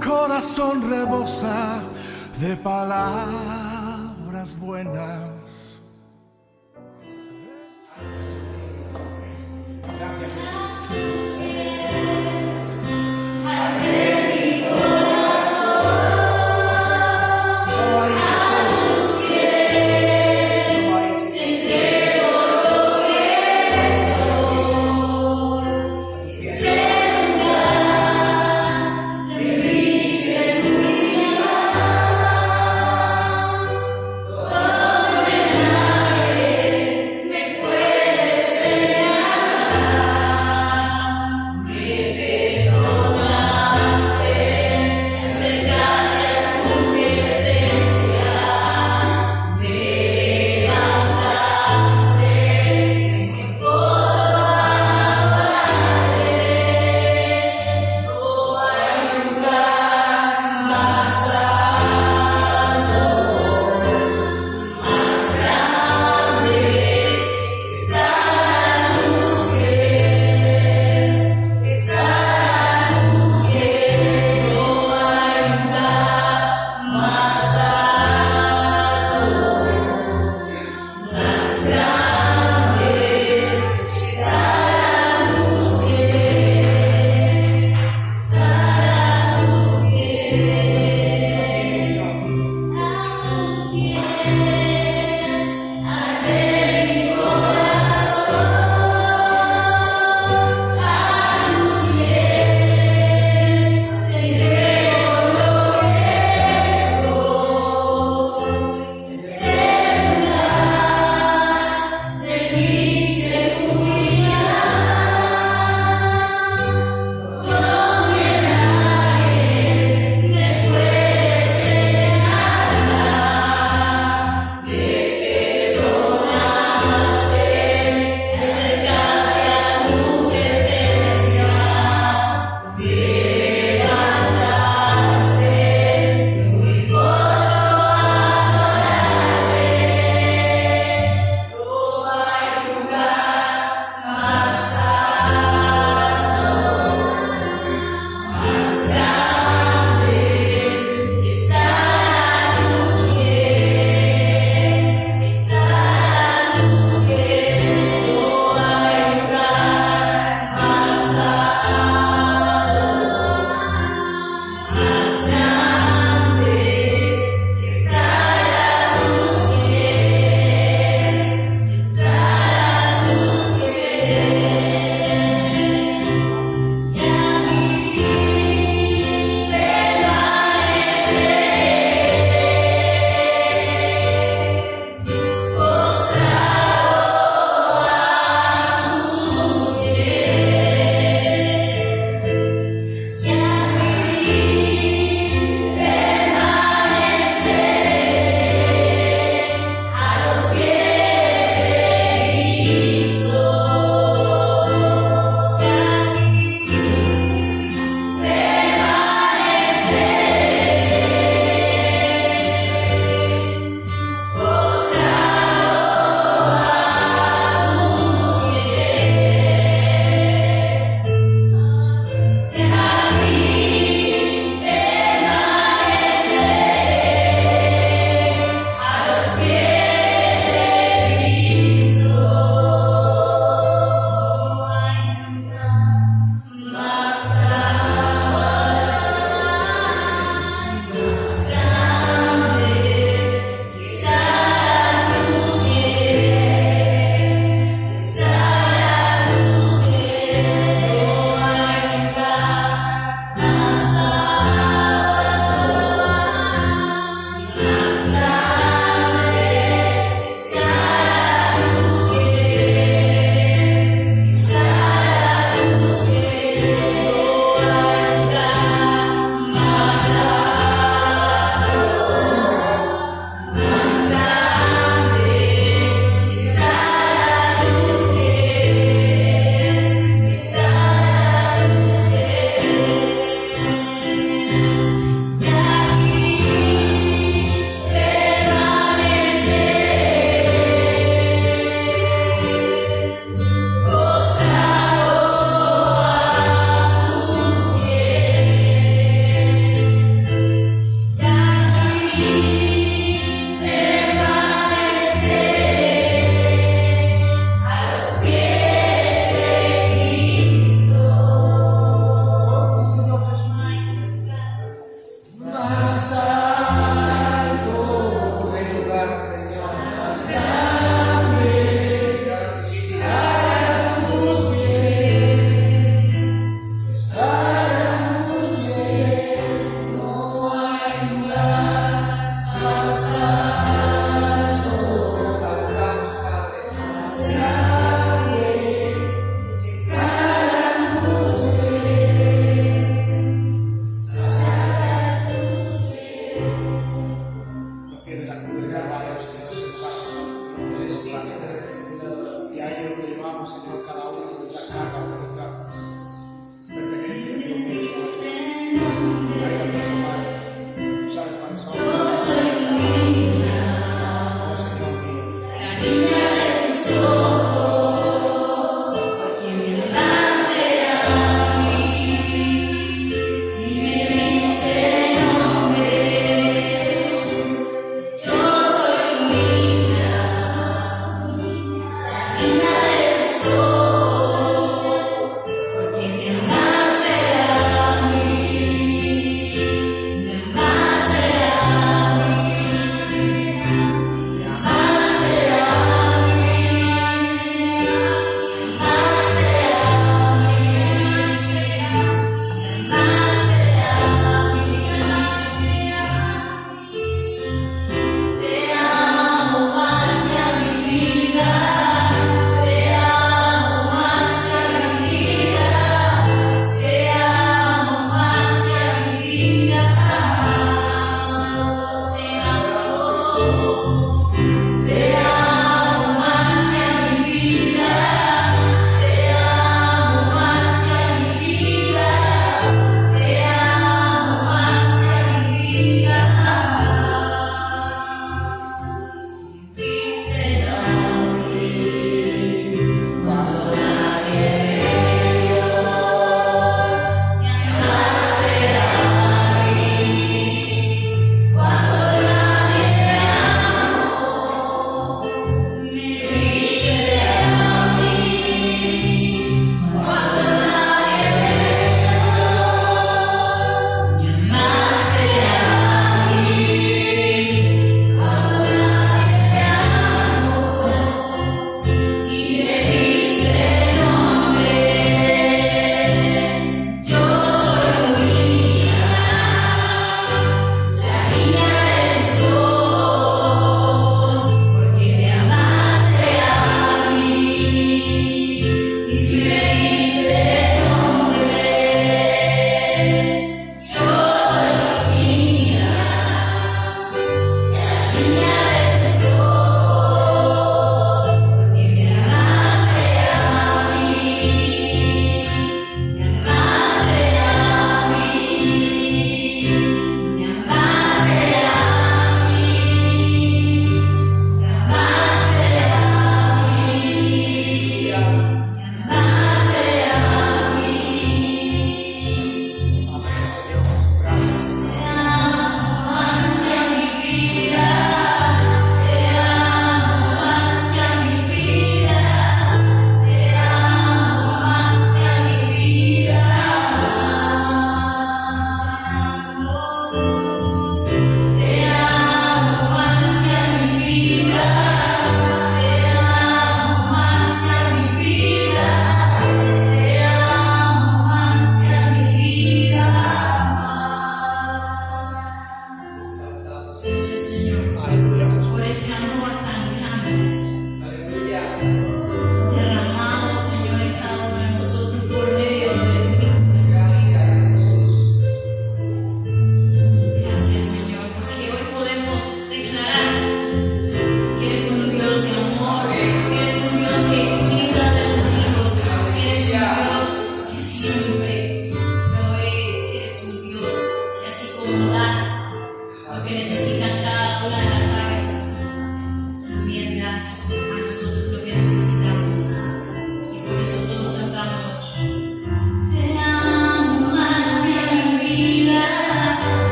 corazón rebosa de palabras buenas. Gracias.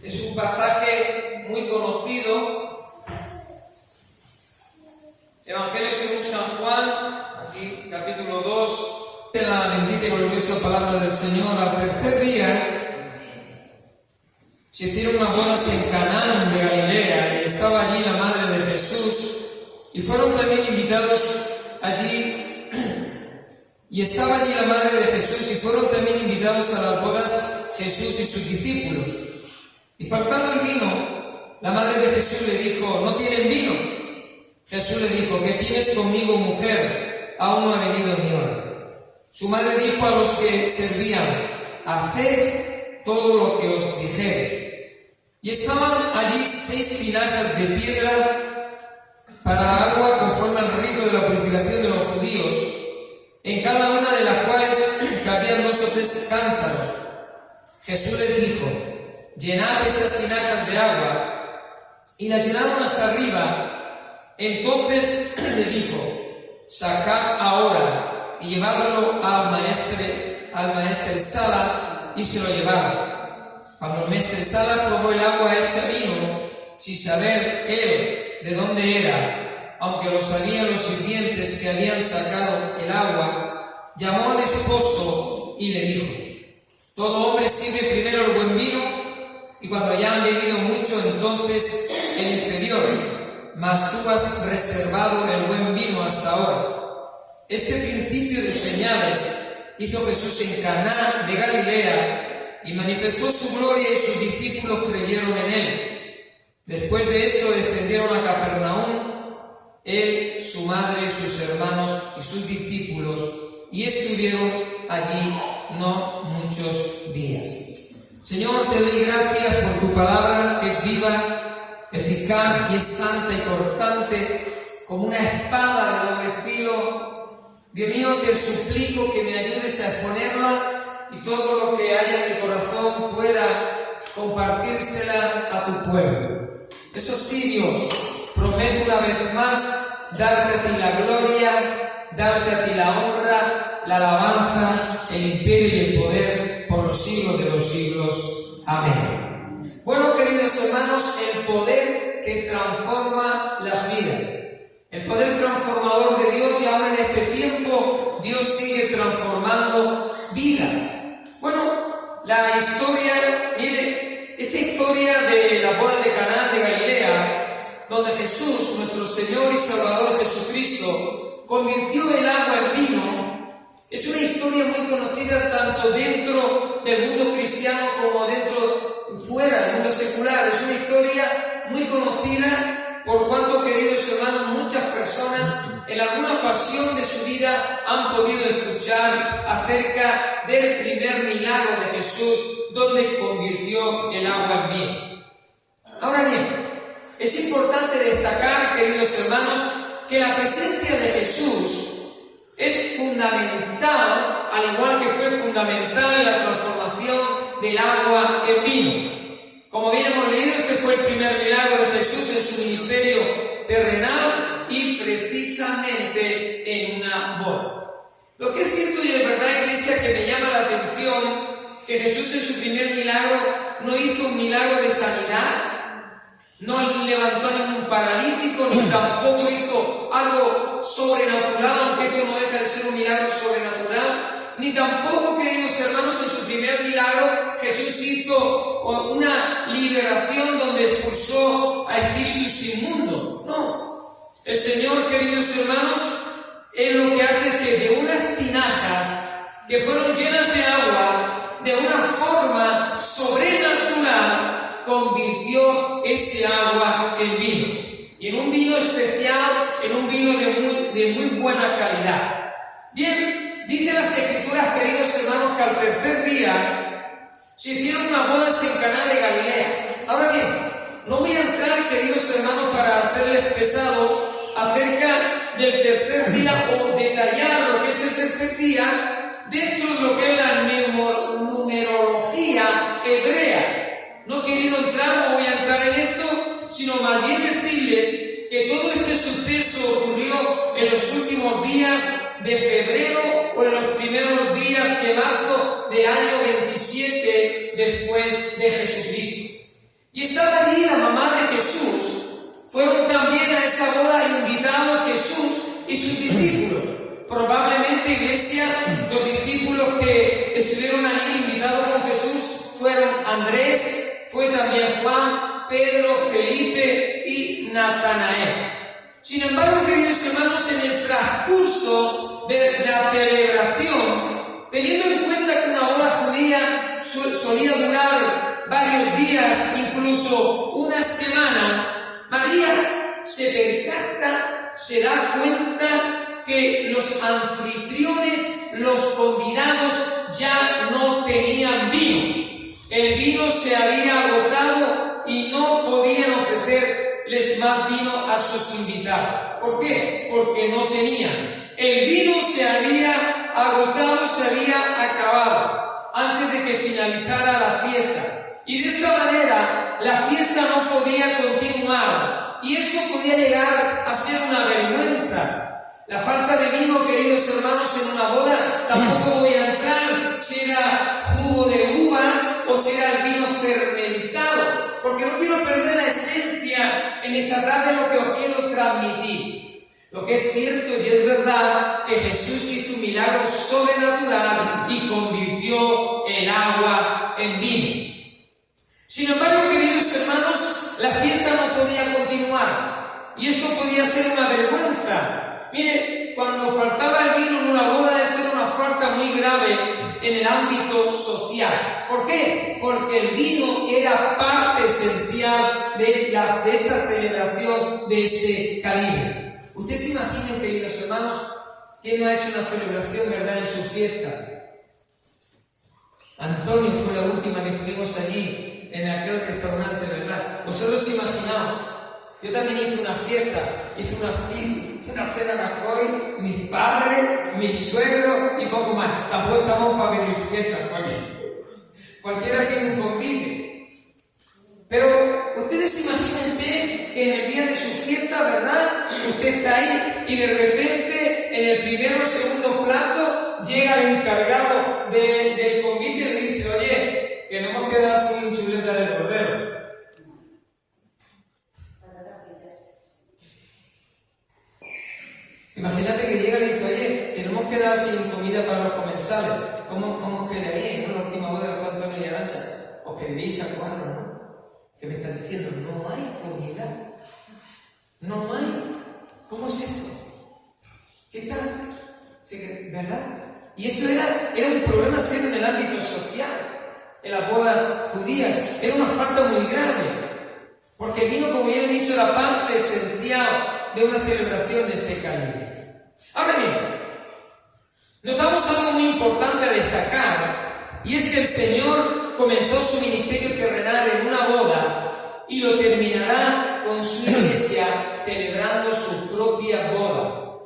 Es un pasaje muy conocido. Evangelio según San Juan, aquí capítulo 2. De la bendita y gloriosa palabra del Señor. Al tercer día se hicieron unas bodas en Caná de Galilea y estaba allí la madre de Jesús y fueron también invitados allí. Y estaba allí la madre de Jesús y fueron también invitados a las bodas Jesús y sus discípulos. Y faltando el vino, la madre de Jesús le dijo: ¿no tienen vino? Jesús le dijo: ¿qué tienes conmigo, mujer? Aún no ha venido mi hora. Su madre dijo a los que servían: haced todo lo que os dijere. Y estaban allí 6 tinajas de piedra para agua conforme al rito de la purificación de los judíos, en cada una de las cuales cabían 2 o 3 cántaros. Jesús les dijo: llenad estas tinajas de agua, y las llenaron hasta arriba. Entonces le dijo: sacad ahora y llevadlo al maestresala, y se lo llevaron. Cuando el maestresala probó el agua hecha vino, sin saber él de dónde era, aunque lo sabían los sirvientes que habían sacado el agua, llamó al esposo y le dijo: todo hombre sirve primero el buen vino, y cuando ya han bebido mucho, entonces el inferior, mas tú has reservado el buen vino hasta ahora. Este principio de señales hizo Jesús en Caná de Galilea y manifestó su gloria, y sus discípulos creyeron en él. Después de esto descendieron a Capernaum, él, su madre, sus hermanos y sus discípulos, y estuvieron allí no muchos días. Señor, te doy gracias por tu palabra, que es viva, eficaz y es santa y cortante, como una espada de doble filo. Dios mío, te suplico que me ayudes a exponerla y todo lo que haya en mi corazón pueda compartírsela a tu pueblo. Eso sí, Dios, prometo una vez más darte a ti la gloria, darte a ti la honra, la alabanza, el imperio y el poder por los siglos de los siglos. Amén. Bueno, queridos hermanos, el poder que transforma las vidas. El poder transformador de Dios, y ahora en este tiempo Dios sigue transformando vidas. Bueno, la historia, mire, esta historia de la boda de Caná de Galilea, donde Jesús, nuestro Señor y Salvador Jesucristo, convirtió el agua en vino, es una historia muy conocida tanto dentro del mundo cristiano como fuera del mundo secular. Es una historia muy conocida por cuanto, queridos hermanos, muchas personas en alguna ocasión de su vida han podido escuchar acerca del primer milagro de Jesús, donde convirtió el agua en vino. Ahora bien, es importante destacar, queridos hermanos, que la presencia de Jesús es fundamental, al igual que fue fundamental la transformación del agua en vino. Como bien hemos leído, este fue el primer milagro de Jesús en su ministerio terrenal y precisamente en una boda. Lo que es cierto y es verdad, iglesia, que me llama la atención que Jesús en su primer milagro no hizo un milagro de sanidad, no levantó a ningún paralítico, ni tampoco hizo algo sobrenatural, aunque esto no deja de ser un milagro sobrenatural. Ni tampoco, queridos hermanos, en su primer milagro Jesús hizo una liberación donde expulsó a espíritus inmundos. No. El Señor, queridos hermanos, es lo que hace que de unas tinajas que fueron llenas de agua, de una forma sobrenatural, convirtió ese agua en vino. Y en un vino especial, en un vino de muy buena calidad. Bien, dice las Escrituras, queridos hermanos, que al tercer día se hicieron unas bodas en Caná de Galilea. Ahora bien, no voy a entrar, queridos hermanos, para hacerles pesado acerca del tercer día o detallar lo que es el tercer día dentro de lo que es la numerología hebrea. No he querido entrar, no voy a entrar en esto, sino más bien decirles que todo este suceso ocurrió en los últimos días de febrero o en los primeros días de marzo del año 27 después de Jesucristo. Y estaba allí la mamá de Jesús. Fueron también a esa boda invitados Jesús y sus discípulos. Probablemente, iglesia, los discípulos que estuvieron allí invitados con Jesús fueron Andrés, fue también Juan, Pedro, Felipe y Natanael. Sin embargo, queridos hermanos, en el transcurso de la celebración, teniendo en cuenta que una boda judía solía durar varios días, incluso una semana, María se percata, se da cuenta que los anfitriones, los convidados, ya no tenían vino. El vino se había agotado y no podían ofrecerles más vino a sus invitados. ¿Por qué? Porque no tenían. El vino se había agotado, se había acabado antes de que finalizara la fiesta. Y de esta manera la fiesta no podía continuar. Y esto podía llegar a ser una vergüenza. La falta de vino, queridos hermanos, en una boda, tampoco voy a entrar si era jugo de uvas o si era el vino fermentado, porque no quiero perder la esencia en esta tarde lo que os quiero transmitir. Lo que es cierto y es verdad que Jesús hizo un milagro sobrenatural y convirtió el agua en vino. Sin embargo, queridos hermanos, la fiesta no podía continuar y esto podía ser una vergüenza. Mire, cuando faltaba el vino en una boda, esto era una falta muy grave en el ámbito social. ¿Por qué? Porque el vino era parte esencial de esta celebración de este calibre. Ustedes se imaginen, queridos hermanos, ¿quién no ha hecho una celebración, verdad, en su fiesta? Antonio fue la última que estuvimos allí, en aquel restaurante, ¿verdad? Vosotros imaginaos, yo también hice una fiesta, hice una cena en Acoy, mis padres, mi suegro y poco más. Tampoco estamos para pedir fiestas, cualquiera quiere un convite. Pero ustedes imagínense que en el día de su fiesta, ¿verdad? Usted está ahí y de repente en el primero o segundo plato llega el encargado del convite y le dice: oye, que no hemos quedado sin chuleta de cordero. Imagínate que llega y le dice: oye, que no hemos quedado sin comida para los comensales. ¿Cómo quedaría? ¿No? La última boda que fue Antonio y Arancha. Os quedaréis a cuadro, ¿no? Que me están diciendo: no hay comida. No hay. ¿Cómo es esto? ¿Qué tal? ¿Verdad? Y esto era un problema serio en el ámbito social, en las bodas judías. Era una falta muy grave. Porque el vino, como bien he dicho, era parte esencial de una celebración de ese calibre. Ahora bien, notamos algo muy importante a destacar, y es que el Señor comenzó su ministerio terrenal en una boda y lo terminará con su iglesia celebrando su propia boda,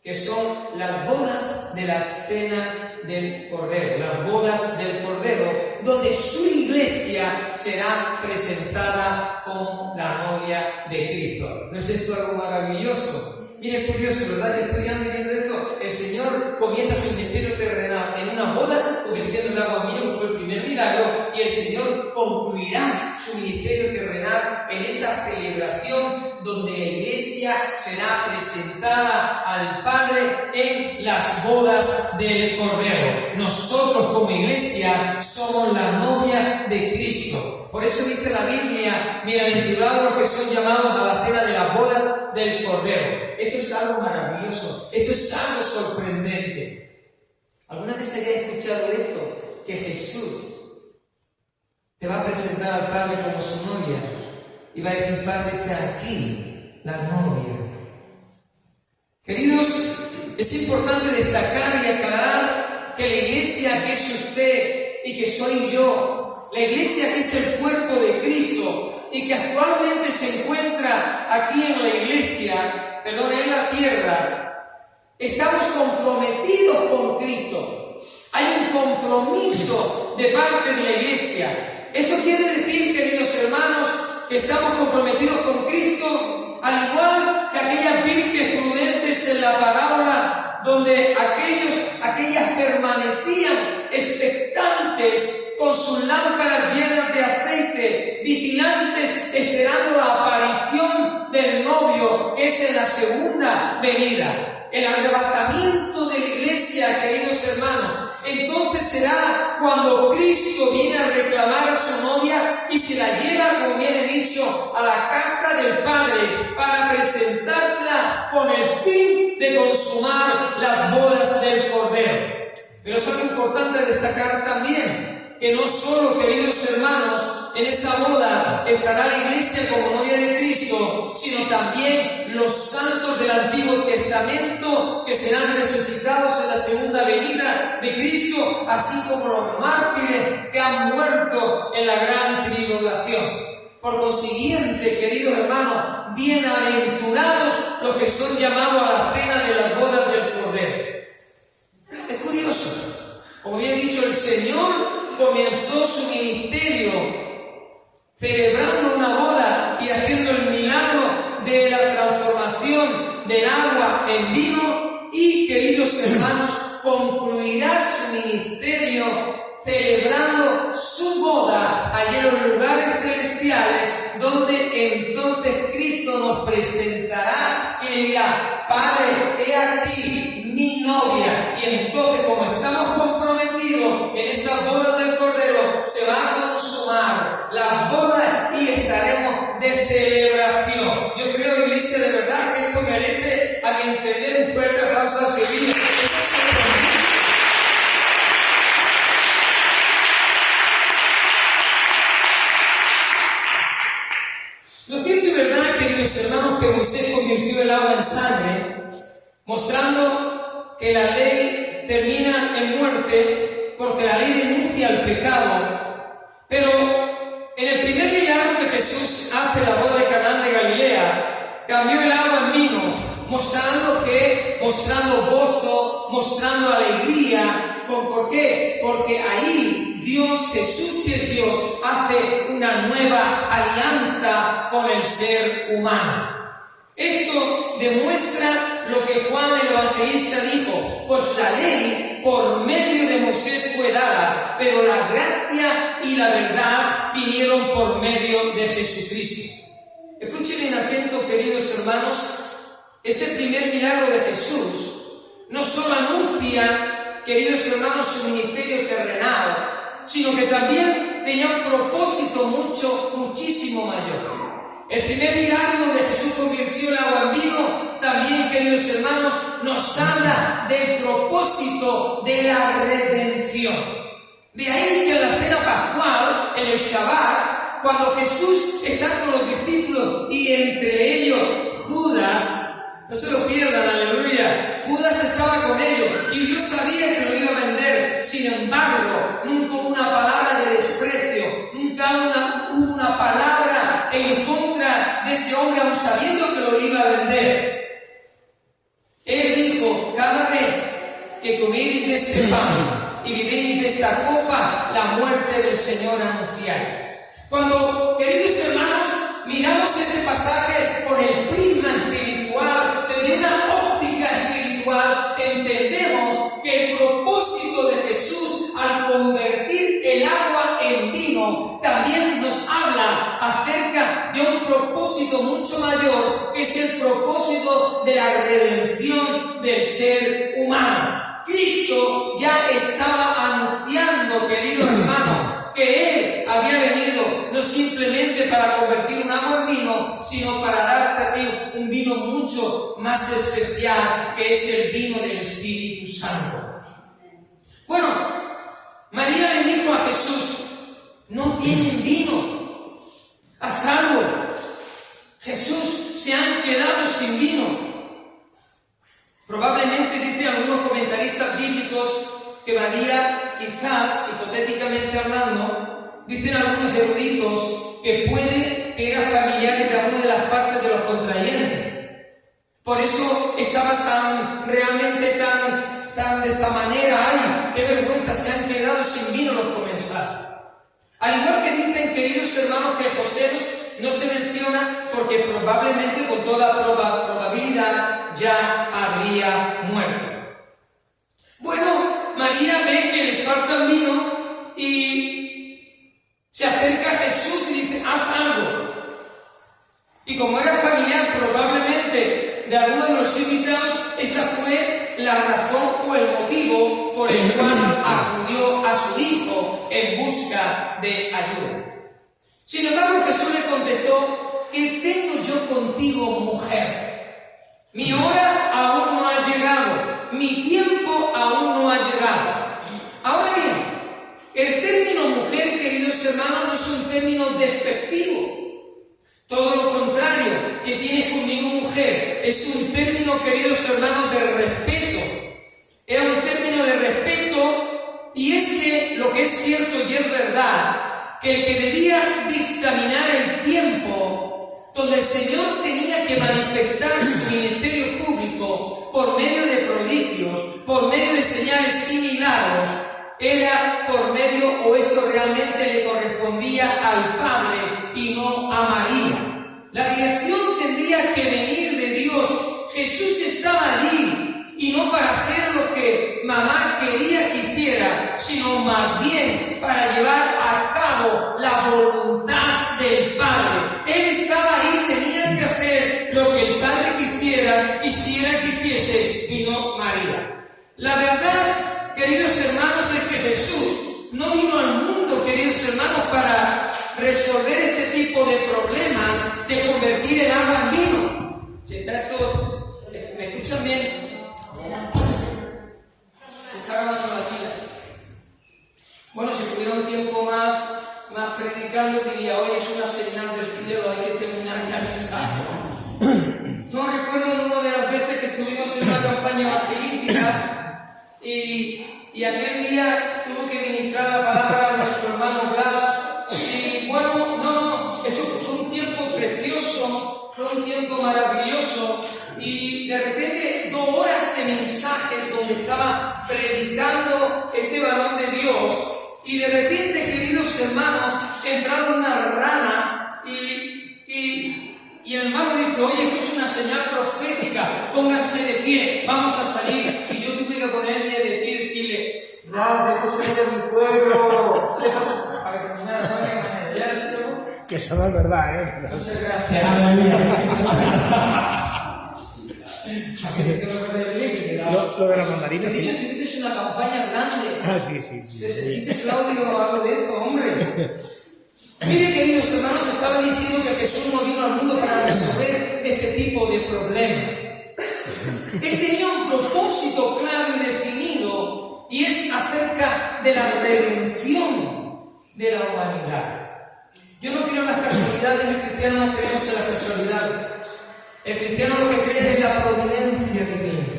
que son las bodas de la cena del Cordero, las bodas del Cordero, donde su iglesia será presentada como la novia de Cristo. ¿No es esto algo maravilloso? Mire, es curioso, ¿verdad? Estudiando y viendo esto, el Señor comienza su ministerio terrenal en una boda, convirtiendo el agua en vino, que fue el primer milagro, y el Señor concluirá su ministerio terrenal en esa celebración donde la iglesia será presentada al Padre en las bodas del Cordero. Nosotros como iglesia somos la novia de Cristo. Por eso dice la Biblia: bienaventurados los que son llamados a la cena de las bodas del Cordero. Esto es algo maravilloso, esto es algo sorprendente. ¿Alguna vez había escuchado esto? Que Jesús te va a presentar al Padre como su novia y va a decir: Padre, está aquí la novia. Queridos, es importante destacar y aclarar que la iglesia que es usted y que soy yo, la iglesia que es el cuerpo de Cristo y que actualmente se encuentra aquí en la iglesia, en la tierra, estamos comprometidos con Cristo. Hay un compromiso de parte de la iglesia. Esto quiere decir, queridos hermanos, que estamos comprometidos con Cristo, al igual que aquellas vírgenes prudentes en la parábola, donde aquellas permanecían expectantes con sus lámparas llenas de aceite, vigilantes el arrebatamiento de la iglesia, queridos hermanos, entonces será cuando Cristo viene a reclamar a su novia y se la lleva, como viene dicho, a la casa del Padre para presentársela con el fin de consumar las bodas del Cordero. Pero es algo importante destacar también, que no solo, queridos hermanos, en esa boda estará la iglesia como novia de Cristo, sino también los santos del Antiguo Testamento que serán resucitados en la segunda venida de Cristo, así como los mártires que han muerto en la gran tribulación. Por consiguiente, queridos hermanos, bienaventurados los que son llamados a la cena de las bodas del Cordero. Es curioso, como bien he dicho, el Señor comenzó su ministerio celebrando una boda y haciendo el milagro de la transformación del agua en vino, y, queridos hermanos, concluirá su ministerio celebrando su boda allá en los lugares celestiales, donde entonces Cristo nos presentará y le dirá: Padre, he aquí mi novia. Y entonces, como estamos comprometidos en esas bodas del Cordero, se va a consumar las bodas y estaremos de celebración. Yo creo, iglesia, de verdad que esto merece, a mi entender, un fuerte aplauso al que vive. Lo cierto y verdad, queridos hermanos, que Moisés convirtió el agua en sangre, mostrando que la ley termina en muerte, porque la ley denuncia el pecado. Pero en el primer milagro que Jesús hace en la boda de Canaán de Galilea, cambió el agua en vino, mostrando gozo, mostrando alegría. ¿Por qué? Porque ahí Dios, Jesús, que es Dios, hace una nueva alianza con el ser humano. Esto demuestra lo que Juan el Evangelista dijo: pues la ley por medio de Moisés fue dada, pero la gracia y la verdad vinieron por medio de Jesucristo. Escuchen bien atento, queridos hermanos, este primer milagro de Jesús no solo anuncia, queridos hermanos, su ministerio terrenal, sino que también tenía un propósito muchísimo mayor. El primer milagro donde Jesús convirtió el agua en vino, también, queridos hermanos, nos habla del propósito de la redención. De ahí que en la cena pascual, en el Shabbat, cuando Jesús está con los discípulos y entre ellos Judas, no se lo pierdan, aleluya, Judas estaba con ellos y Dios sabía que lo iba a vender. Sin embargo, nunca hubo una palabra de desprecio, nunca hubo una palabra en contra de ese hombre, aun sabiendo que lo iba a vender. Él dijo: cada vez que comiereis de este pan y bebéis de esta copa, la muerte del Señor anunciáis. Cuando, queridos hermanos, miramos este pasaje con el prisma espiritual, desde una óptica espiritual, entendemos que el propósito de Jesús al convertir el agua en vino también nos habla acerca de un propósito mucho mayor, que es el propósito de la redención del ser humano. Cristo ya estaba anunciando, queridos hermanos, que Él había venido no simplemente para convertir un agua en vino, sino para darte a ti un vino mucho más especial, que es el vino del Espíritu Santo. Bueno, María le dijo a Jesús: no tienen vino, haz algo. Jesús, se han quedado sin vino. Probablemente, dicen algunos comentaristas bíblicos, que María, quizás, hipotéticamente hablando, dicen algunos eruditos, que puede que era familiar de alguna de las partes de los contrayentes. Por eso estaba realmente tan de esa manera. ¡Ay, qué vergüenza! Se han quedado sin vino los comensales. Al igual que dicen, queridos hermanos, que José no se menciona porque probablemente, con toda probabilidad, ya habría muerto. Bueno, María ve que les falta vino y se acerca a Jesús y dice: haz algo. Y como era familiar probablemente de algunos de los invitados, esta fue la razón o el motivo por el cual acudió a su hijo en busca de ayuda. Sin embargo, Jesús le contestó: ¿qué tengo yo contigo, mujer? Mi hora aún no ha llegado, mi tiempo aún no ha llegado. Ahora bien, el término mujer, queridos hermanos, no es un término despectivo. Todo lo contrario, que tienes conmigo, mujer, es un término, queridos hermanos, de respeto. Era un término de respeto, y es que lo que es cierto y es verdad, que el que debía dictaminar el tiempo donde el Señor tenía que manifestar su ministerio público por medio de prodigios, por medio de señales y milagros, era por medio, o esto realmente le correspondía al Padre y no a María. La dirección tendría que venir de Dios. Jesús estaba allí, y no para hacer lo que mamá quería que hiciera, sino más bien para llevar a cabo la voluntad del Padre. Él estaba ahí, tenía que hacer lo que el Padre quisiera que hiciese, y no María. La verdad, queridos hermanos, es que Jesús no vino al mundo, queridos hermanos, para resolver este tipo de problemas de convertir el agua en vino. Se trata, ¿me escuchan bien? Se está grabando la tira. Bueno, si tuviera un tiempo más predicando, diría: hoy es una señal del cielo, hay que terminar ya el mensaje. No recuerdo en una de las veces que estuvimos en una campaña evangelística, y aquel día tuvo que ministrar la palabra a nuestro hermano Blas, y bueno, eso fue un tiempo precioso, fue un tiempo maravilloso, y de repente 2 horas de mensajes donde estaba predicando este varón de Dios, y de repente, queridos hermanos, entraron unas ranas, y el hermano dice: oye, esto es una señal profética, pónganse de pie, vamos a salir. Y yo tuve que ponerme de pie y decirle: Blas, déjese de mi pueblo, para terminar, no hay manera, ¿ya les digo? Que eso no es verdad, ¿eh? Muchas gracias. Lo de la mandarina. De hecho, tuviste una campaña grande. Ah, sí. ¿Te sentiste, Claudio, algo de esto, hombre? Mire, queridos hermanos, estaba diciendo que Jesús no vino al mundo para resolver este tipo de problemas. Él tenía un propósito claro y definido, y es acerca de la redención de la humanidad. Yo no creo en las casualidades, el cristiano no creemos en las casualidades. El cristiano lo que cree es en la providencia divina.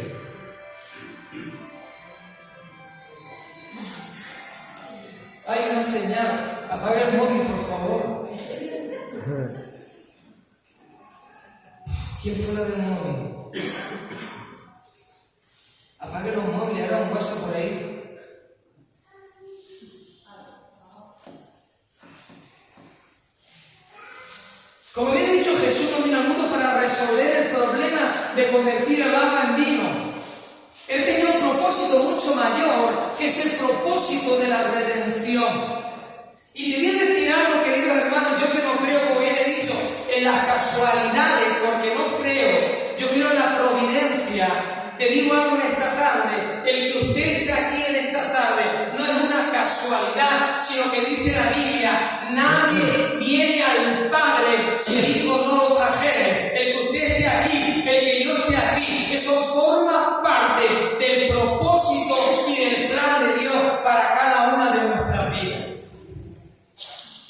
Hay una señal. Apaga el móvil, por favor. ¿Quién fue la del móvil? Apague los móviles, haga un WhatsApp por ahí. Como bien he dicho, Jesús no vino al mundo para resolver el problema de convertir el agua en vino. Él tenía un propósito mucho mayor, que es el propósito de la redención. Y te voy a decir algo, queridos hermanos, yo que no creo, como bien he dicho, en las casualidades, porque no creo, yo creo en la providencia. Te digo algo en esta tarde: el que usted esté aquí en esta tarde no es una casualidad, sino que dice la Biblia: nadie viene al Padre si el Hijo no lo trajere. El que usted esté aquí, el que yo esté aquí, eso forma parte del propósito y del plan de Dios para cada una de nuestras vidas.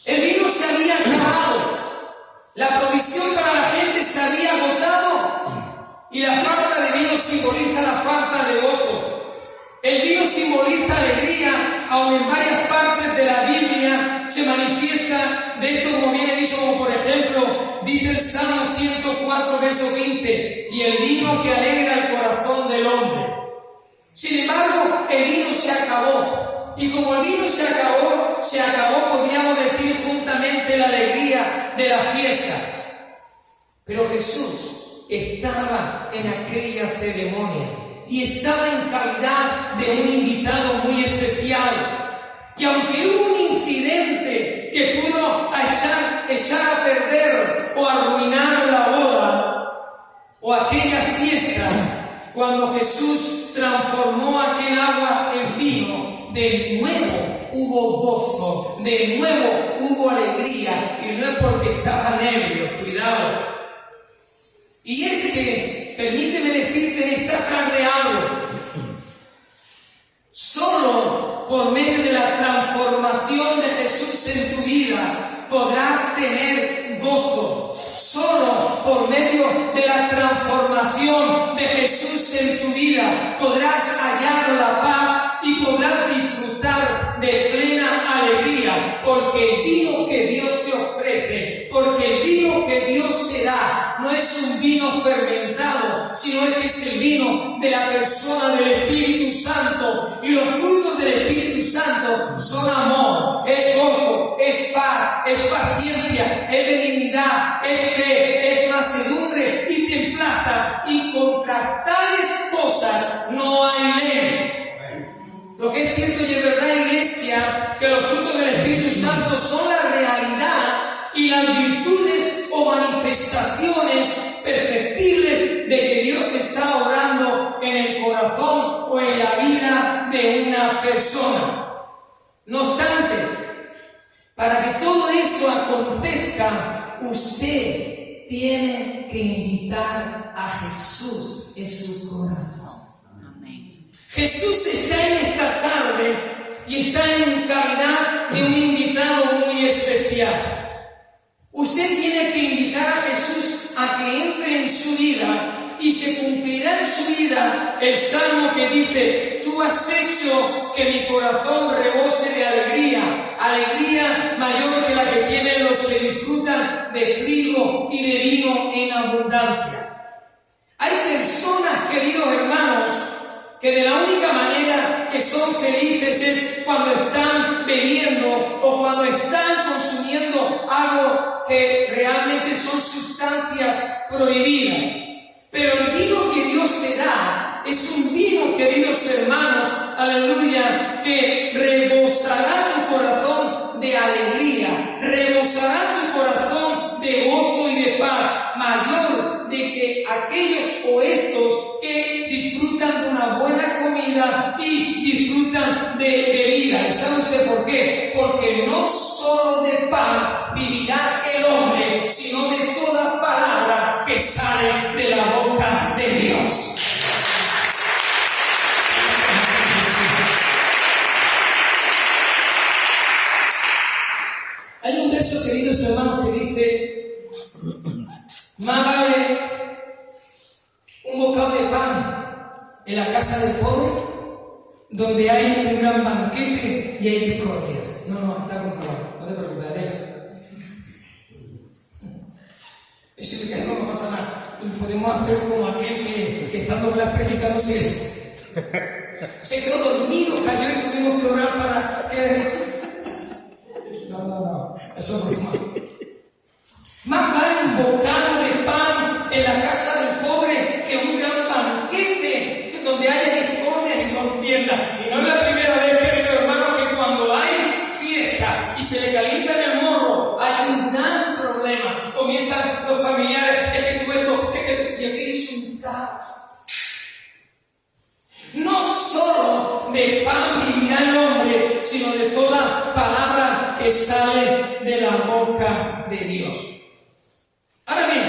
El vino se había acabado, la provisión para la gente se había agotado, y la falta de vino simboliza la falta de gozo. El vino simboliza alegría, aunque en varias partes de la Biblia se manifiesta de esto, como bien he dicho, como por ejemplo, dice el Salmo 104, verso 15, y el vino que alegra el corazón del hombre. Sin embargo, el vino se acabó. Y como el vino se acabó, podríamos decir juntamente la alegría de la fiesta. Pero Jesús estaba en aquella ceremonia y estaba en calidad de un invitado muy especial. Y aunque hubo un incidente que pudo echar a perder o arruinar la boda o aquella comienza cuando Jesús transformó aquel agua en vino. De nuevo hubo gozo, de nuevo hubo alegría, y no es porque estaban ebrios, cuidado. Y es que, permíteme decirte en esta tarde algo, solo por medio de la transformación de Jesús en tu vida podrás tener gozo. Solo por medio de la transformación de Jesús en tu vida podrás hallar la paz y podrás disfrutar de plena alegría, porque el vino que Dios te ofrece, porque el vino que Dios te da no es un vino fermentado, sino que es el vino de la persona del Espíritu Santo, y los frutos del Espíritu Santo son amor, es gozo, es paz, es paciencia, es benignidad, es fe, es mansedumbre y templanza, y contra tales cosas no hay ley. Lo que es cierto y es verdad, iglesia, que los frutos del Espíritu Santo son la realidad y las virtudes o manifestaciones perceptibles de que Dios está obrando en el corazón o en la vida de una persona. No obstante, para que todo esto acontezca, usted tiene que invitar a Jesús en su corazón. Jesús está en esta tarde y está en calidad de un invitado muy especial. Usted tiene que invitar a Jesús a que entre en su vida, y se cumplirá en su vida el salmo que dice: tú has hecho que mi corazón rebose de alegría, alegría mayor que la que tienen los que disfrutan de trigo y de vino en abundancia. Hay personas, queridos hermanos, que de la única manera que son felices es cuando están bebiendo o cuando están consumiendo algo que realmente son sustancias prohibidas. Pero el vino que Dios te da es un vino, queridos hermanos, aleluya, que rebosará tu corazón de alegría, rebosará tu corazón de gozo y de paz, mayor de que aquellos o estos que disfrutan de una buena comida y disfrutan de bebida. ¿Y sabe usted por qué? Porque no solo de pan vivirá el hombre, sino de toda palabra que sale de la boca de Dios. Hay un verso, queridos hermanos, que dice: más vale un bocado de pan en la casa del pobre, donde hay un gran banquete y hay discordias. No, está controlado, no te preocupes, Adela. Ese no pasa nada. Podemos hacer como aquel que estando en las prédicas se quedó dormido, cayó y tuvimos que orar para que... No, eso es broma. Más vale un bocado de pan en la casa del pobre que un gran banquete donde haya discordias y contiendas. Y no es la primera vez, queridos hermanos, que cuando hay fiesta y se le calienta en el morro, hay un gran problema. Comienzan los familiares: es que tú esto, es que... Y aquí es un caos. No solo de pan vivirá el hombre, sino de toda palabra que sale de la boca de Dios. Ahora bien,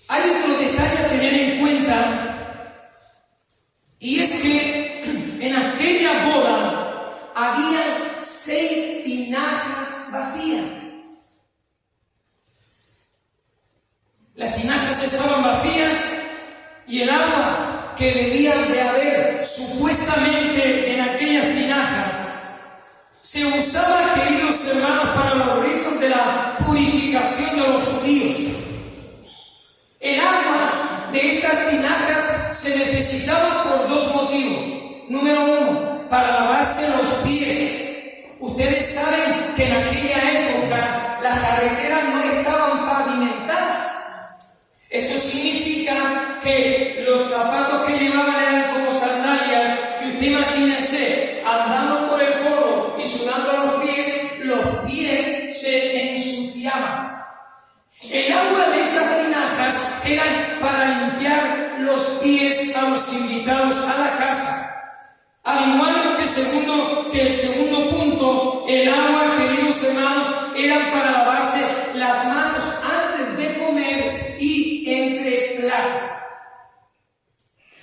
hay otro detalle a tener en cuenta, y es que en aquella boda había 6 tinajas vacías. Las tinajas estaban vacías y el agua que debía de haber supuestamente en aquellas tinajas se usaba, queridos hermanos, para los ritos de la purificación de los judíos. El agua de estas tinajas se necesitaba por 2 motivos. Número 1, para lavarse los pies. Ustedes saben que en aquella época las carreteras no estaban pavimentadas. Esto significa que los zapatos que llevaban eran como sandalias, y usted imagínese, andando por el polvo y sudando los pies se ensuciaban. El agua de estas tinajas eran para limpiar los pies a los invitados a la casa. Al igual que el segundo punto, el agua, queridos hermanos, eran para lavarse las manos antes de comer y entre platos.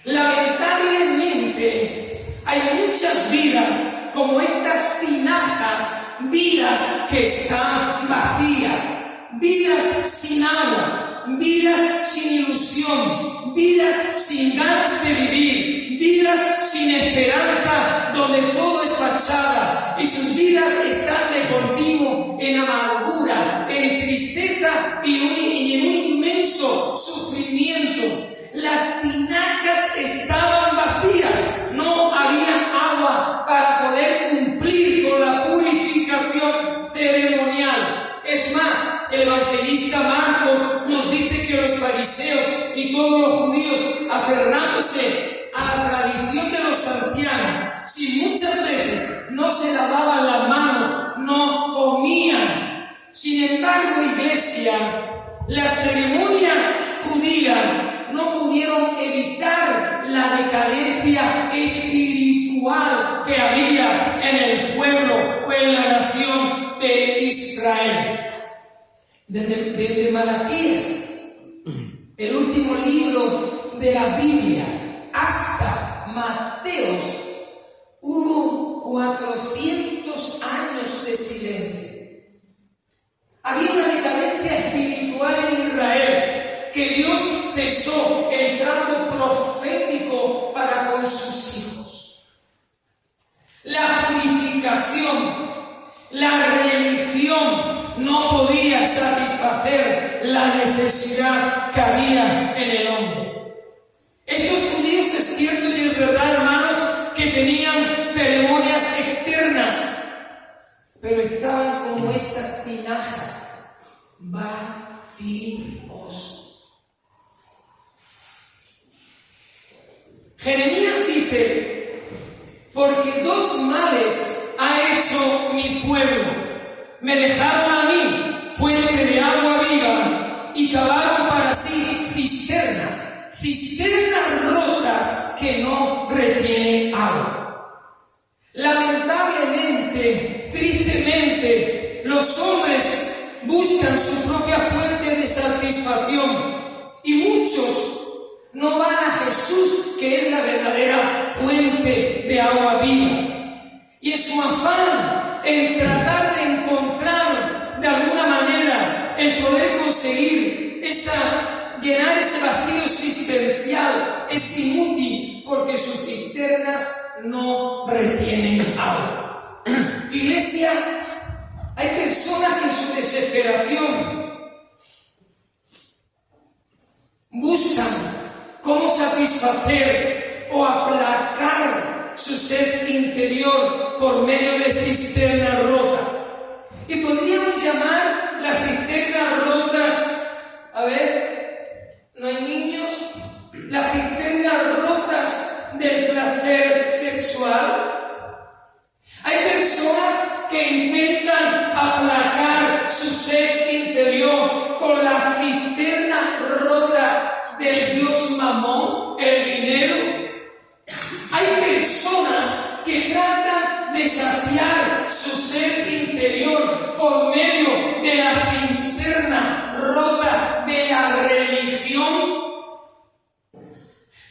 Lamentablemente, hay muchas vidas como estas tinajas, vidas que están vacías, vidas sin agua, vidas sin ilusión, vidas sin ganas de vivir, vidas sin esperanza, donde todo es fachada y sus vidas están de continuo en amargura, en tristeza y en un inmenso sufrimiento. Las tinajas estaban vacías, no había agua para poder cumplir con la purificación ceremonial. Es más, el evangelista Marcos nos dice que los fariseos y todos los judíos, aferrándose a la tradición de los ancianos, si muchas veces no se lavaban las manos, no comían. Sin embargo, iglesia, la ceremonia judía no pudieron evitar la decadencia espiritual que había en el pueblo o en la nación de Israel. Desde Malaquías, el último libro de la Biblia, hasta Mateos, hubo 400 años de silencio. Había una decadencia espiritual en Israel, que Dios cesó el trato profético para con sus hijos. La purificación, la religión no podía satisfacer la necesidad que había en el hombre. Estos judíos, es cierto y es verdad, hermanos, que tenían ceremonias externas, pero estaban como estas tinajas, vacíos. Jeremías dice: porque dos males ha hecho mi pueblo. Me dejaron a mí fuente de agua viva y cavaron para sí cisternas rotas que no retienen agua. Lamentablemente, tristemente, los hombres buscan su propia fuente de satisfacción y muchos no van a Jesús, que es la verdadera fuente de agua viva. Y en su afán, en tratar de encontrar de alguna manera el poder conseguir llenar ese vacío existencial, es inútil, porque sus cisternas no retienen agua. Iglesia, hay personas que en su desesperación buscan cómo satisfacer o aplacar su sed interior por medio de cisternas rotas. Y podríamos llamar las cisternas rotas, no hay niños, las cisternas rotas del placer sexual. Hay personas que intentan aplacar su sed interior con la cisterna rota del dios Mamón, el dinero. Hay personas que tratan de saciar su sed interior por medio de la cisterna rota de la religión.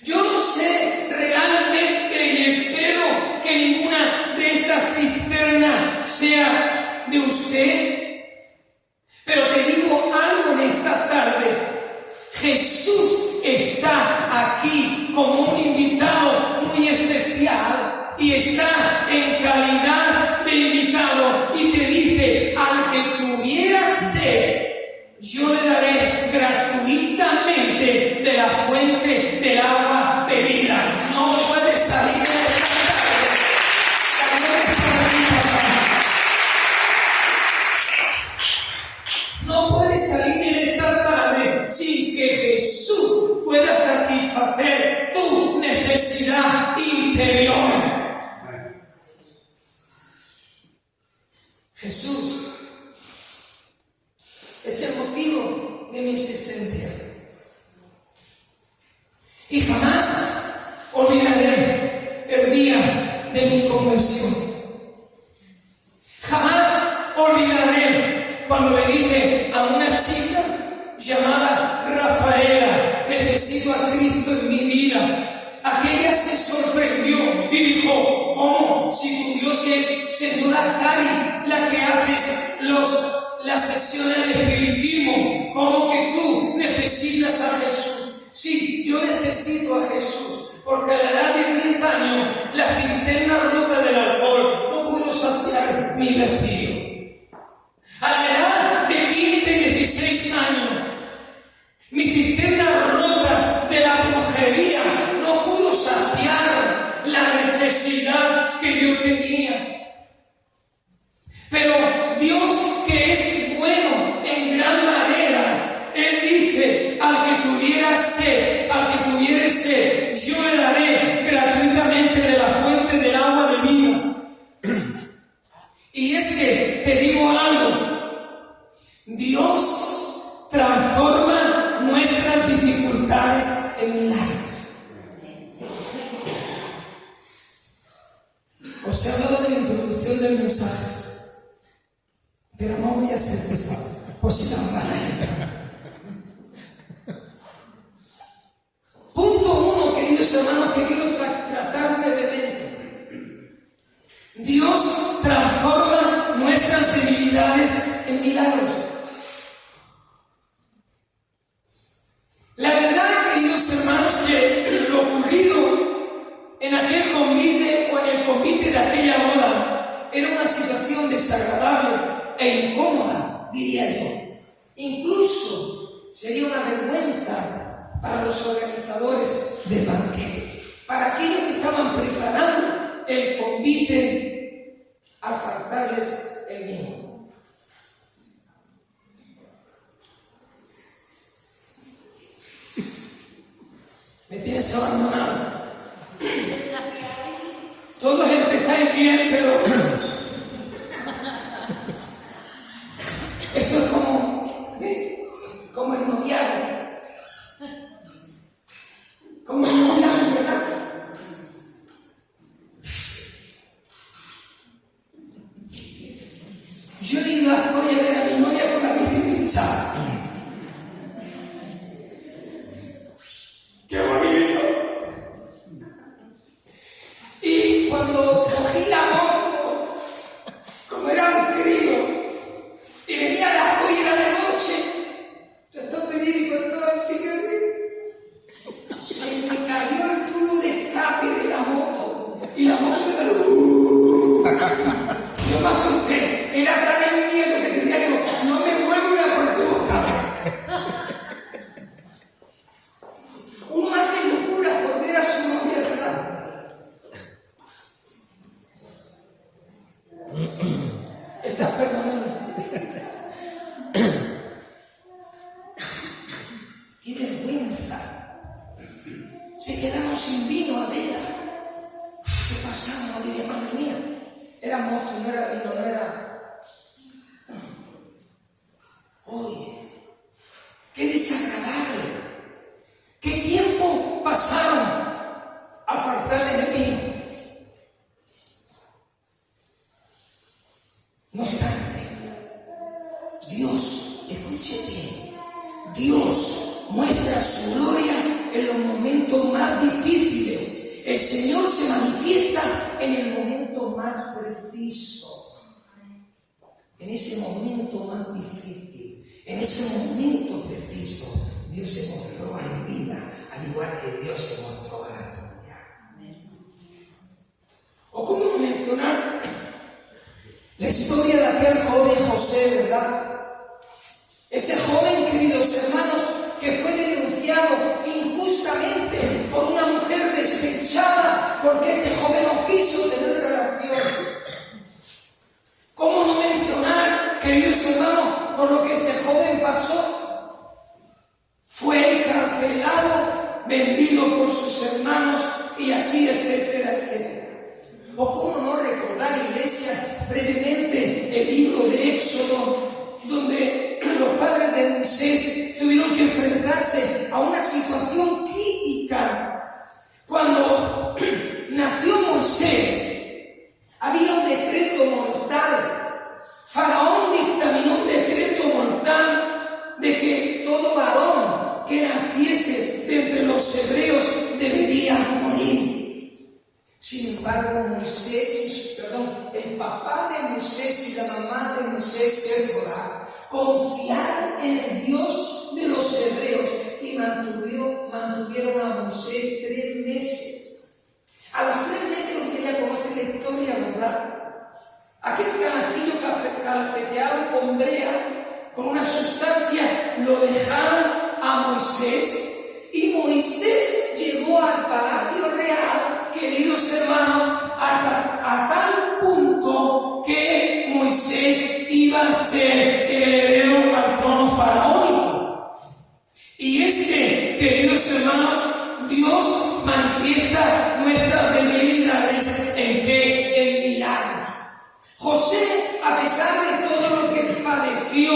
Yo no sé realmente y espero que ninguna de estas cisternas sea de usted, pero te digo algo en esta tarde. Jesús está aquí como un invitado muy especial y está en calidad de invitado y te dice: al que tuviera sed, yo le daré gratuitamente de la fuente del agua de vida. No puedes salir de esta tarde. No puedes salir de esta tarde sin que Jesús pueda satisfacer tu necesidad interior. Jesús es el motivo de mi existencia. conversión. Jamás olvidaré cuando le dije a una chica llamada Rafaela, necesito a Cristo en mi vida. Aquella se sorprendió y dijo, ¿cómo? Si tu Dios es señora Cari, la que haces las sesiones de espiritismo, ¿cómo que tú necesitas a Jesús? Sí, yo necesito a Jesús, porque a la edad de 30 años, la cisterna rota del alcohol no pudo saciar mi vacío. A la edad de 15 y 16 años, mi cisterna rota de la brujería no pudo saciar la necesidad que yo tenía. Pero Dios, que es bueno en gran manera, Él dice, al que tuviera sed, yo le daré gratuitamente de la fuente del agua de vida. Y es que, te digo algo, Dios transforma nuestras dificultades en milagros. Os he hablado de la introducción del mensaje, pero no voy a ser pesado, por si la van a entrar. Punto 1, queridos hermanos, que quiero tratar brevemente. Dios transforma nuestras debilidades en milagros. La verdad, queridos hermanos, que lo ocurrido en aquel convite o en el convite de aquella boda era una situación desagradable e incómoda, diría yo. Incluso sería una vergüenza para los organizadores del banquete, para aquellos que estaban preparando el convite al faltarles el vino. Me tienes abandonado. Todos empezáis bien, pero esto es como el noviazgo. Como el noviazgo, ¿verdad? Yo he ido a Ascoya a ver a mi novia con la bici pinchada. ¡Qué bonito! Y cuando cogí la moto, como era un crío, y venía a la Ascoya de noche, esto es verídico, todo así que se me cayó el tubo de escape de la moto, y la moto me dio. Yo me asusté, era tan el miedo que tenía, digo, no me vuelvo a por el tubo de escape. Uno hace locura por ver a su novia, ¿verdad? Estás perdonado. ¡Qué vergüenza! Se quedaron sin vino, Adela. ¿Qué pasaba? Diría, madre mía. Era mosto, no era vino, no era. Oye, qué desagradable. ¿Qué tiempo pasaron a faltarles el vino? No obstante, Dios, escuche bien, Dios muestra su gloria en los momentos más difíciles. El Señor se manifiesta en el momento más preciso. En ese momento más difícil, en ese momento preciso, Dios se mostró a mi vida, al igual que Dios se mostró a la tuya. O cómo no mencionar la historia de aquel joven José, ¿verdad? Ese joven, queridos hermanos, que fue denunciado injustamente por una mujer despechada porque este joven no quiso tener relación. ¿Cómo no mencionar, queridos hermanos, por lo que este joven pasó? Fue encarcelado, vendido por sus hermanos y así, etcétera, etcétera. O cómo no recordar, iglesia, brevemente el libro de Éxodo, donde los padres de Moisés tuvieron que enfrentarse a una situación crítica. Cuando nació Moisés, Había un decreto mortal. Faraón dictaminó un decreto mortal de que todo varón que naciese de entre los hebreos debería morir. Sin embargo, el papá de Moisés y la mamá de Moisés, Séfora, confiaron en el Dios de los hebreos y mantuvieron a Moisés 3 meses. A los 3 meses, usted ya conoce la historia, ¿verdad? Aquel canastillo calafeteado con brea, con una sustancia, lo dejaron a Moisés y Moisés llegó al palacio real, queridos hermanos, a tal punto que Moisés iba a ser el heredero al trono faraónico. Y es que, queridos hermanos, Dios manifiesta nuestras debilidades en milagros. José, a pesar de todo lo que padeció,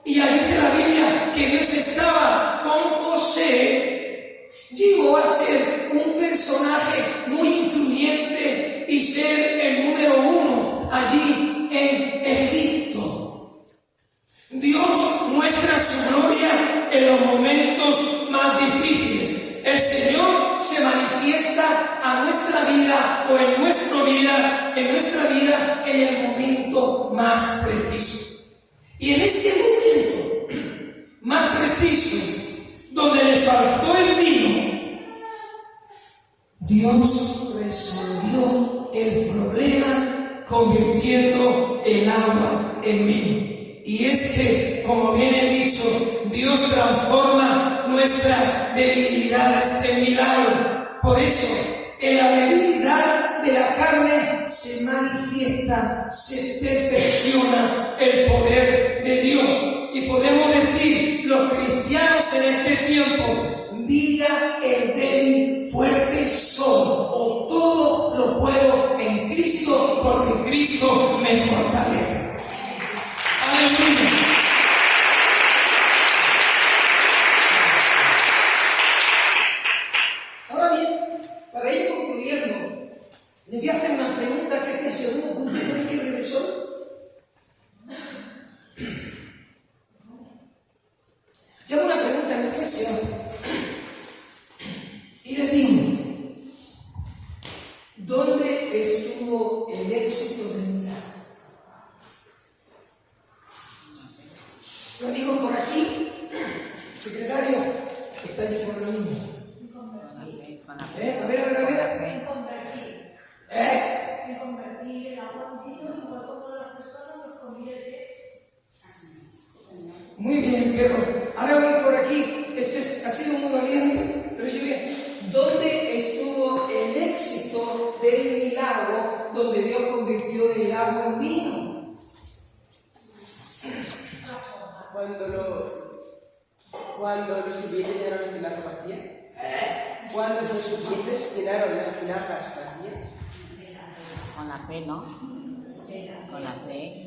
y ahí dice la Biblia que Dios estaba con José, llegó a ser un personaje muy influyente y ser el número 1 allí en Egipto. Dios muestra su gloria en los momentos más difíciles. El Señor se manifiesta a nuestra vida o en nuestra vida en el momento más preciso. Y en ese momento más preciso, donde le faltó el vino, Dios resolvió el problema convirtiendo el agua en vino. Y es que, como bien he dicho, Dios transforma nuestras debilidades en milagros. Por eso, en la debilidad de la carne se manifiesta, se perfecciona el poder de Dios. Y podemos decir, los cristianos en este tiempo, diga el débil, fuerte soy, o todo lo puedo en Cristo, porque Cristo me fortalece. Aleluya. Ahora bien, para ir concluyendo, le voy a hacer una pregunta que es el segundo punto. ¿Veis que regresó? Yo hago una pregunta en la iglesia y le digo, ¿dónde estuvo el éxito del milagro? Lo digo por aquí, secretario, está allí por los niños. A ver. En convertir. En convertir el agua en vino y luego todas las personas los convierte. Muy bien, pero ahora voy por aquí. Ha sido muy valiente, pero yo bien. ¿Dónde estuvo el éxito del milagro donde Dios convirtió el agua en vino? Cuando los sirvientes llenaron las tinajas vacías. Cuando los sirvientes llenaron las tinajas vacías. Con la fe, ¿no? Con la fe.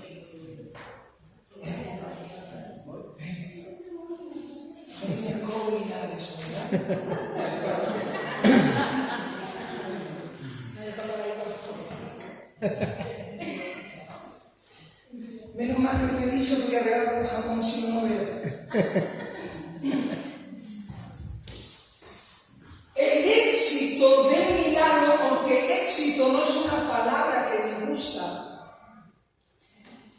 No tienes cobre ni nada de eso, ¿verdad? Menos mal que me he dicho que voy a regalar un jamón si no lo veo. El éxito del milagro, aunque éxito no es una palabra que me gusta,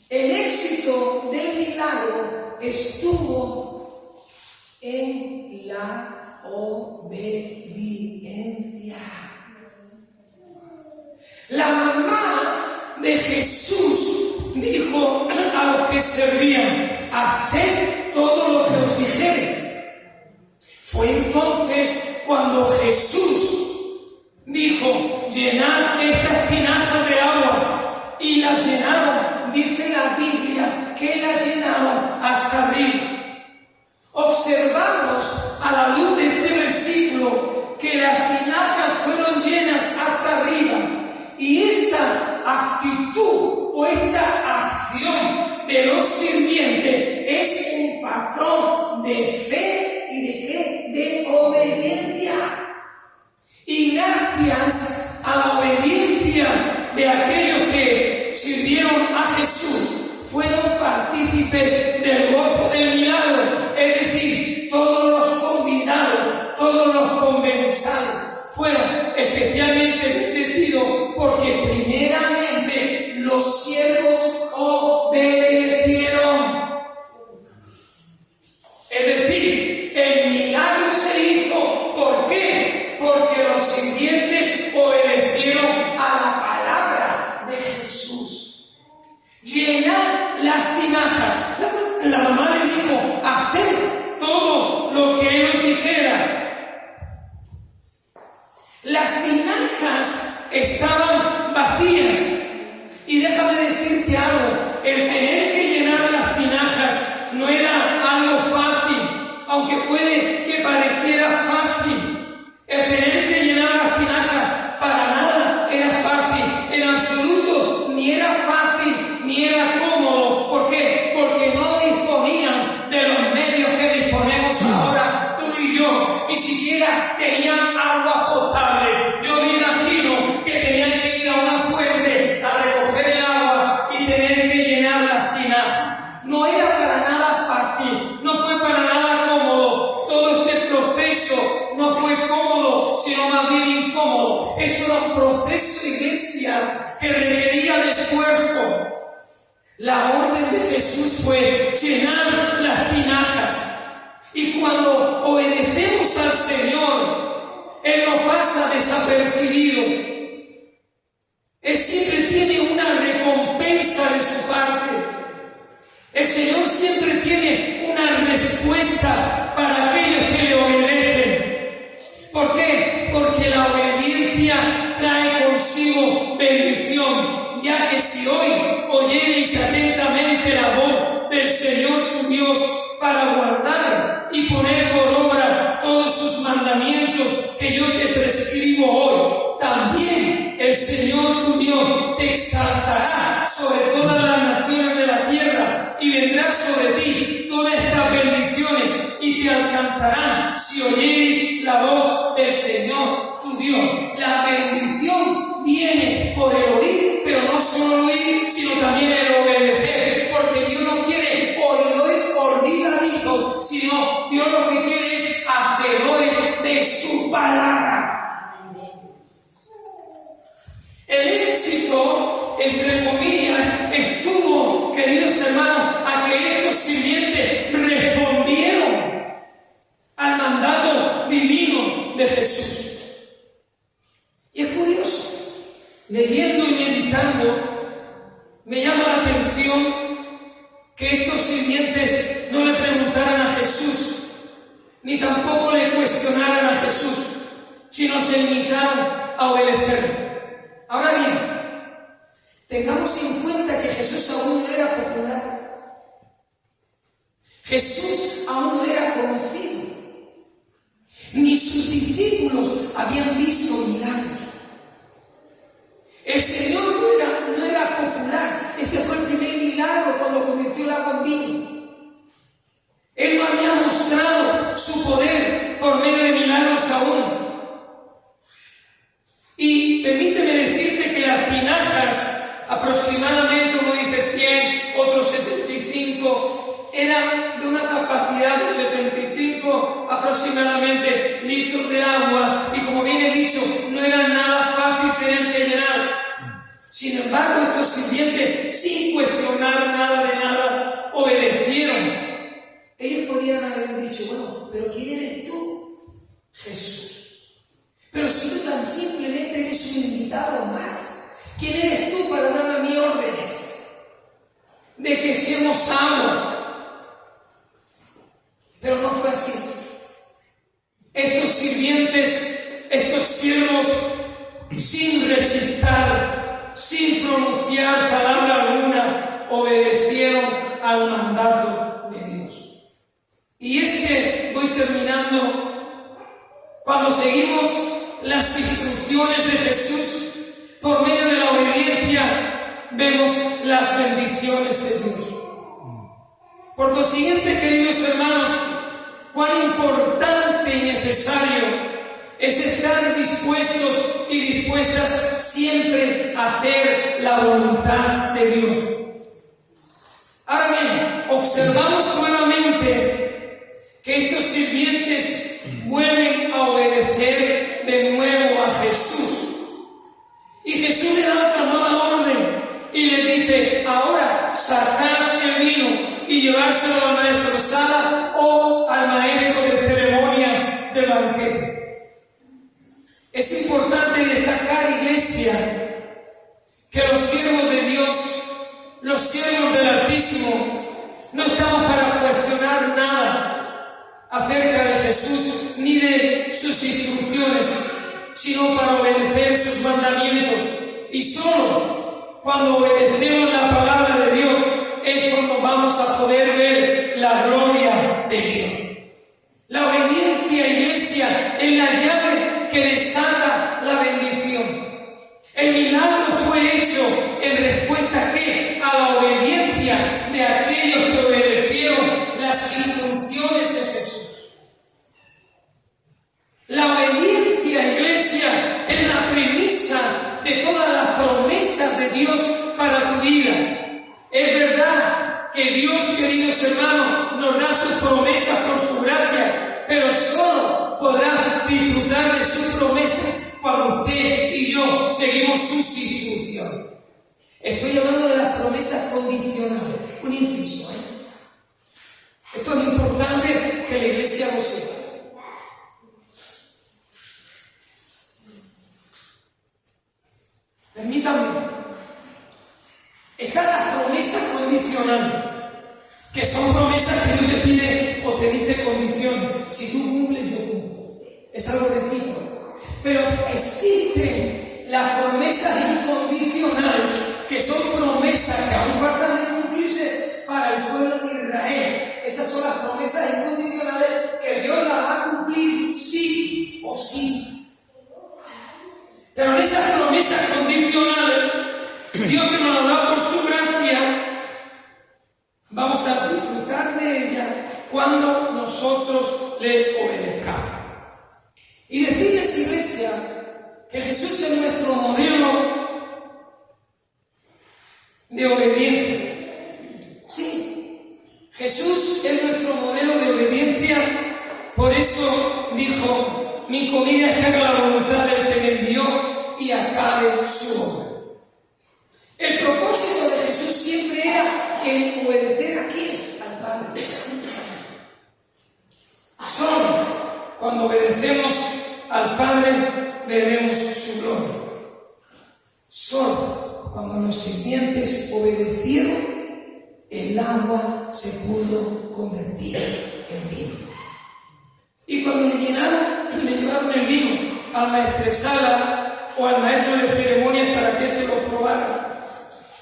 el éxito del milagro estuvo en la obediencia. La mamá de Jesús dijo a los que servían, haced todo lo que os dijere. Fue entonces cuando Jesús dijo, llenad estas tinajas de agua, y las llenaron, dice la Biblia, que las llenaron hasta arriba. Observamos a la luz de este versículo que las tinajas fueron llenas hasta arriba, y esta actitud o esta acción de los sirvientes es un patrón de fe y de ¿qué? De obediencia. Y gracias a la obediencia de aquel del gozo del milagro. Es decir, todos los convidados, todos los comensales fueron especialmente bendecidos porque primeramente los siervos obedecieron. Es decir, el milagro se hizo. ¿Por qué? Porque los sirvientes obedecieron a la palabra de Jesús. Llenad las tinajas. La mamá le dijo, haced todo lo que él os dijera. Las tinajas estaban vacías. Y déjame decirte algo, el tener que llenar las tinajas no era algo fácil, aunque puede que pareciera fácil. El tener que llenar las tinajas para nada era fácil, en absoluto, ni era fácil, ni era cómodo. ¿Por qué? Porque no disponían de los medios que disponemos ahora, tú y yo, ni siquiera tenían agua potable. Yo me imagino que tenían que ir a una fuente a recoger el agua y tener que llenar las tinajas. No era para nada fácil, no fue para nada cómodo. Todo este proceso no fue cómodo, sino más bien incómodo. Esto era un proceso, iglesia, que requería de esfuerzo. La orden de Jesús fue llenar las tinajas. Y cuando obedecemos al Señor, Él no pasa desapercibido. Él siempre tiene una recompensa de su parte. El Señor siempre tiene una respuesta para aquellos que le obedecen. ¿Por qué? Porque la obediencia trae consigo bendición, ya que si hoy oyereis atentamente la voz del Señor tu Dios para guardar y poner por obra todos sus mandamientos que yo te prescribo hoy, también el Señor tu Dios te exaltará sobre todas las naciones de la tierra y vendrá sobre ti todas estas bendiciones y te alcanzarán si oyeres la voz del Señor tu Dios. La bendición viene por el oír, pero no solo el oír, sino también el obedecer, porque Dios no quiere oidores olvidadizos, sino Dios lo que quiere es hacedores de su palabra. El éxito, entre comillas, estuvo, queridos hermanos, a que estos sirvientes respondieron al mandato divino de Jesús. Y es curioso, leyendo y meditando, me llama la atención que estos sirvientes no le preguntaran a Jesús, ni tampoco le cuestionaran a Jesús, sino se limitaron a obedecerle. Ahora bien, tengamos en cuenta que Jesús aún no era popular. Jesús aún no era conocido. Ni sus discípulos habían visto milagros. El Señor no era popular. Este fue el primer milagro cuando convirtió el agua en vino. Él no había mostrado su poder por medio de milagros aún. Y permíteme decirte que las tinajas, aproximadamente, uno dice 100, otros 75, eran de una capacidad de 75 aproximadamente litros de agua, y como bien he dicho, no era nada fácil tener que llenar. Sin embargo, estos sirvientes, sin cuestionar nada de nada, obedecieron. Ellos podrían haber dicho, bueno, pero ¿quién eres tú? Jesús. Pero si tú tan simplemente eres un invitado más, ¿quién eres tú para darme a mí órdenes de que echemos agua? Pero no fue así. Estos sirvientes, estos siervos, sin rechistar, sin pronunciar palabra alguna, obedecieron al mandato de Dios. Y es que, voy terminando, cuando seguimos las instrucciones de Jesús por medio de la obediencia, vemos las bendiciones de Dios. Por consiguiente, queridos hermanos, cuán importante y necesario es estar dispuestos y dispuestas siempre a hacer la voluntad de Dios. Ahora bien, observamos nuevamente que estos sirvientes vuelven a obedecer de nuevo a Jesús. Y Jesús le da otra nueva orden y le dice: ahora sacad el vino y llevárselo al maestro Sala o al maestro de ceremonias del banquete. Es importante destacar, iglesia, que los siervos de Dios, los siervos del Altísimo, no estamos para cuestionar nada acerca de Jesús ni de sus instrucciones, sino para obedecer sus mandamientos. Y solo cuando obedecemos la palabra de Dios es cuando vamos a poder ver la gloria de Dios. La obediencia, iglesia, es la llave que desata la bendición. El milagro fue hecho en respuesta ¿a qué? A la obediencia de aquellos que obedecieron las instrucciones de Jesús. La obediencia, iglesia, es la premisa de todas las promesas de Dios para tu vida. Es verdad que Dios, queridos hermanos, nos da sus promesas por su gracia, pero solo podrás disfrutar de sus promesas cuando usted y yo seguimos sus instrucciones. Estoy hablando de las promesas condicionales. Un inciso, Esto es importante que la iglesia lo sepa. Permítanme. Están las promesas condicionales, que son promesas que Dios te pide o te dice condiciones. Si tú cumples, yo cumplo. Es algo recíproco. Pero existen las promesas incondicionales, que son promesas que aún faltan de cumplirse para el pueblo de Israel. Esas son las promesas incondicionales que Dios las va a cumplir sí o sí. Pero en esas promesas condicionales, Dios que nos las da por su gracia, vamos a disfrutar de ellas cuando nosotros le obedezcamos. Y decirles, iglesia, que Jesús es nuestro modelo de obediencia. Sí, Jesús es nuestro modelo de obediencia. Por eso dijo: mi comida es que haga la voluntad del que me envió y acabe su obra. El propósito de Jesús siempre era el obedecer a quién, al Padre. Solo cuando obedecemos al Padre veremos su gloria. Solo cuando los sirvientes obedecieron, el agua se pudo convertir en vino. Y cuando le llevaron el vino al maestresala o al maestro de ceremonias para que éste lo probara,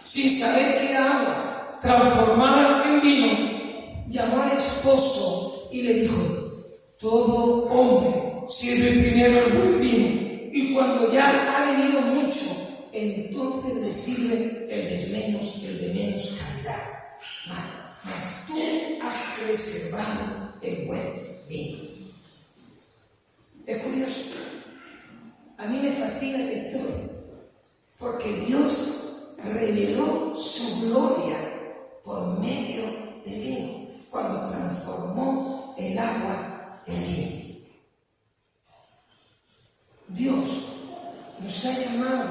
sin saber que era agua transformada en vino, llamó al esposo y le dijo: todo hombre sirve primero el buen vino, y cuando ya ha bebido mucho, entonces le sirve el de menos calidad. Mas tú has preservado el buen vino. Es curioso. A mí me fascina esta historia, porque Dios reveló su gloria por medio del vino, cuando transformó el agua en vino. Dios nos ha llamado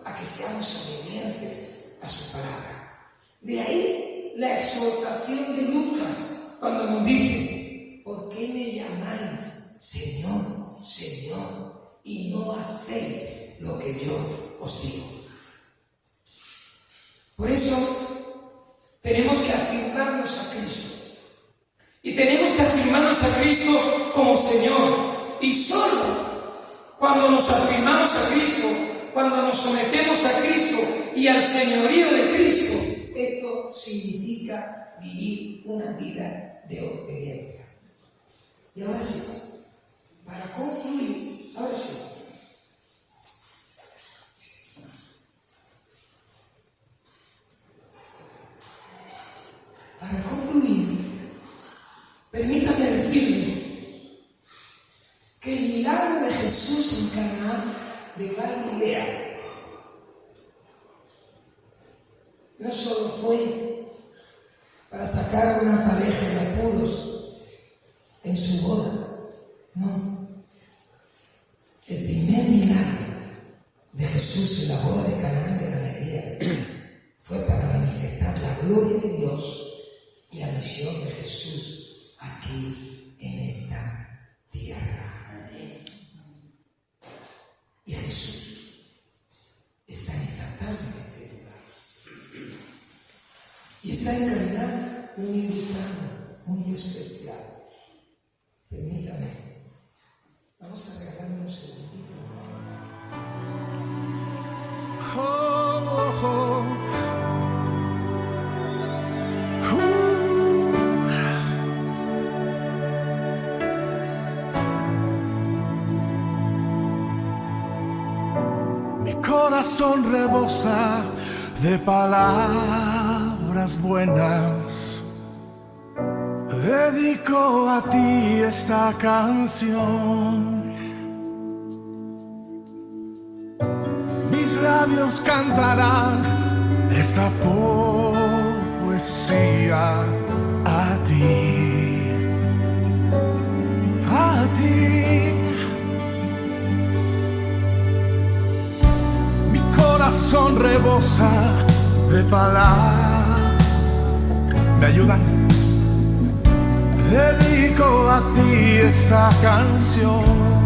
a que seamos obedientes a su palabra. De ahí la exhortación de Lucas, cuando nos dice: ¿por qué me llamáis Señor, Señor, y no hacéis lo que yo os digo? Por eso tenemos que afirmarnos a Cristo. Y tenemos que afirmarnos a Cristo como Señor. Y solo cuando nos afirmamos a Cristo, cuando nos sometemos a Cristo y al señorío de Cristo, esto significa vivir una vida de obediencia. Y ahora sí, para concluir, ahora sí. Para concluir, permítame decirle que el milagro de Jesús en Canaán de Galilea no solo fue para sacar a una pareja de apuros en su boda. No. El primer milagro de Jesús en la boda de Canaán de Galilea fue para manifestar la gloria de Dios y la misión de Jesús aquí en esta tierra. Y Jesús está en esta tarde en este lugar. Y está en calidad de un invitado muy especial. Permítame, vamos a regalarle unos segunditos. Mi corazón rebosa de palabras buenas. Dedico a ti esta canción. Mis labios cantarán esta poesía a ti, a ti. Mi corazón rebosa de palabras. ¿Me ayudan? Dedico a ti esta canción.